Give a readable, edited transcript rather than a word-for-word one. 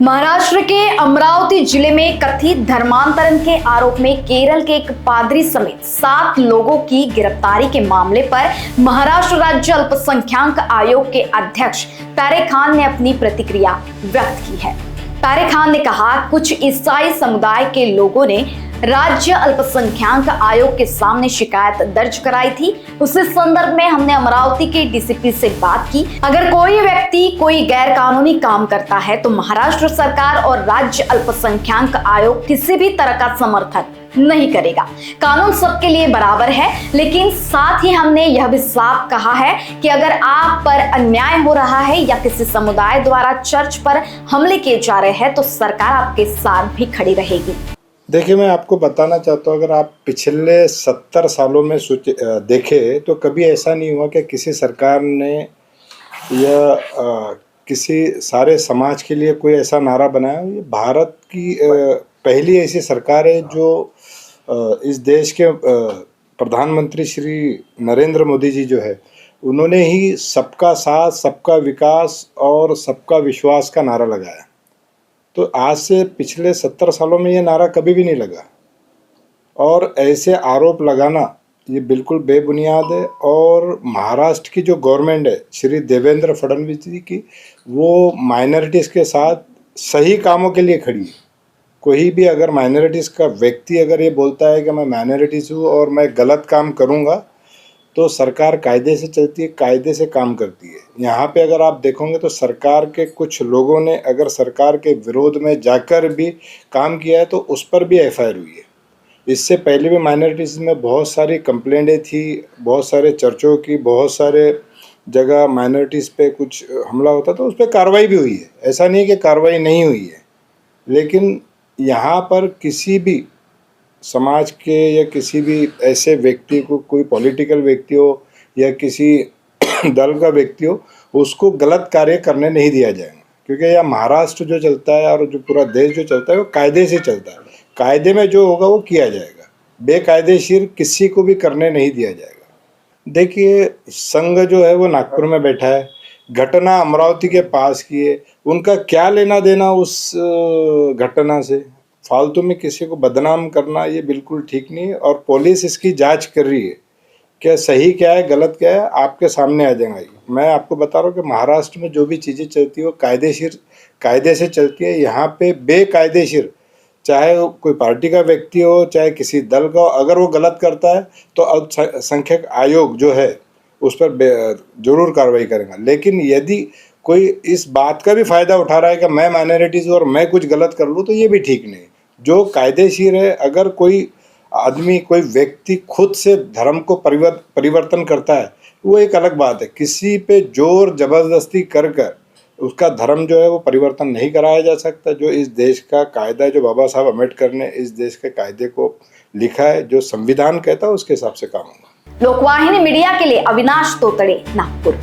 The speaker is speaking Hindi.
महाराष्ट्र के अमरावती जिले में कथित धर्मांतरण के आरोप में केरल के एक पादरी समेत 7 लोगों की गिरफ्तारी के मामले पर महाराष्ट्र राज्य अल्पसंख्याक आयोग के अध्यक्ष तारे खान ने अपनी प्रतिक्रिया व्यक्त की है। तारे खान ने कहा, कुछ ईसाई समुदाय के लोगों ने राज्य अल्पसंख्याक आयोग के सामने शिकायत दर्ज कराई थी। उसी संदर्भ में हमने अमरावती के डीसीपी से बात की। अगर कोई व्यक्ति कोई गैर कानूनी काम करता है तो महाराष्ट्र सरकार और राज्य अल्पसंख्याक आयोग किसी भी तरह का समर्थन नहीं करेगा। कानून सबके लिए बराबर है, लेकिन साथ ही हमने यह भी साफ कहा है कि अगर आप पर अन्याय हो रहा है या किसी समुदाय द्वारा चर्च पर हमले किए जा रहे हैं तो सरकार आपके साथ भी खड़ी रहेगी। देखिए, मैं आपको बताना चाहता हूँ, अगर आप पिछले 70 सालों में देखें तो कभी ऐसा नहीं हुआ कि किसी सरकार ने या किसी सारे समाज के लिए कोई ऐसा नारा बनाया। ये भारत की पहली ऐसी सरकार है जो इस देश के प्रधानमंत्री श्री नरेंद्र मोदी जी जो है, उन्होंने ही सबका साथ, सबका विकास और सबका विश्वास का नारा लगाया। तो आज से पिछले 70 सालों में ये नारा कभी भी नहीं लगा, और ऐसे आरोप लगाना ये बिल्कुल बेबुनियाद है। और महाराष्ट्र की जो गवर्नमेंट है श्री देवेंद्र फडणवीस जी की, वो माइनॉरिटीज़ के साथ सही कामों के लिए खड़ी है। कोई भी अगर माइनॉरिटीज़ का व्यक्ति अगर ये बोलता है कि मैं माइनॉरिटीज़ हूँ और मैं गलत काम करूँगा, तो सरकार कायदे से चलती है, कायदे से काम करती है। यहाँ पे अगर आप देखोगे तो सरकार के कुछ लोगों ने अगर सरकार के विरोध में जाकर भी काम किया है तो उस पर भी एफआईआर हुई है। इससे पहले भी माइनॉरिटीज़ में बहुत सारी कंप्लेंटें थी, बहुत सारे चर्चों की, बहुत सारे जगह माइनॉरिटीज़ पे कुछ हमला होता तो उस पर कार्रवाई भी हुई है। ऐसा नहीं कि कार्रवाई नहीं हुई है, लेकिन यहाँ पर किसी भी समाज के या किसी भी ऐसे व्यक्ति को, कोई पॉलिटिकल व्यक्ति हो या किसी दल का व्यक्ति हो, उसको गलत कार्य करने नहीं दिया जाएगा। क्योंकि यह महाराष्ट्र जो चलता है और जो पूरा देश जो चलता है वो कायदे से चलता है। कायदे में जो होगा वो किया जाएगा, बेकायदेशीर किसी को भी करने नहीं दिया जाएगा। देखिए, संघ जो है वो नागपुर में बैठा है, घटना अमरावती के पास की है, उनका क्या लेना देना उस घटना से। फालतू में किसी को बदनाम करना ये बिल्कुल ठीक नहीं है। और पुलिस इसकी जांच कर रही है, क्या सही क्या है गलत क्या है आपके सामने आ जाएगा। मैं आपको बता रहा हूँ कि महाराष्ट्र में जो भी चीज़ें चलती है वो कायदे से चलती है। यहाँ पे बेकायदेशीर, चाहे कोई पार्टी का व्यक्ति हो चाहे किसी दल का हो, अगर वो गलत करता है तो अल्पसंख्यक आयोग जो है उस पर जरूर कार्रवाई करेगा। लेकिन यदि कोई इस बात का भी फ़ायदा उठा रहा है कि मैं माइनॉरिटीज़ और मैं कुछ गलत कर लूँ, तो ये भी ठीक नहीं। जो कायदेशीर है, अगर कोई आदमी, कोई व्यक्ति खुद से धर्म को परिवर्तन करता है वो एक अलग बात है। किसी पे जोर जबरदस्ती कर उसका धर्म जो है वो परिवर्तन नहीं कराया जा सकता। जो इस देश का कायदा है, जो बाबा साहब अम्बेडकर ने इस देश के कायदे को लिखा है, जो संविधान कहता है उसके हिसाब से काम होगा। लोकवाहिनी मीडिया के लिए अविनाश तोतड़े, नागपुर।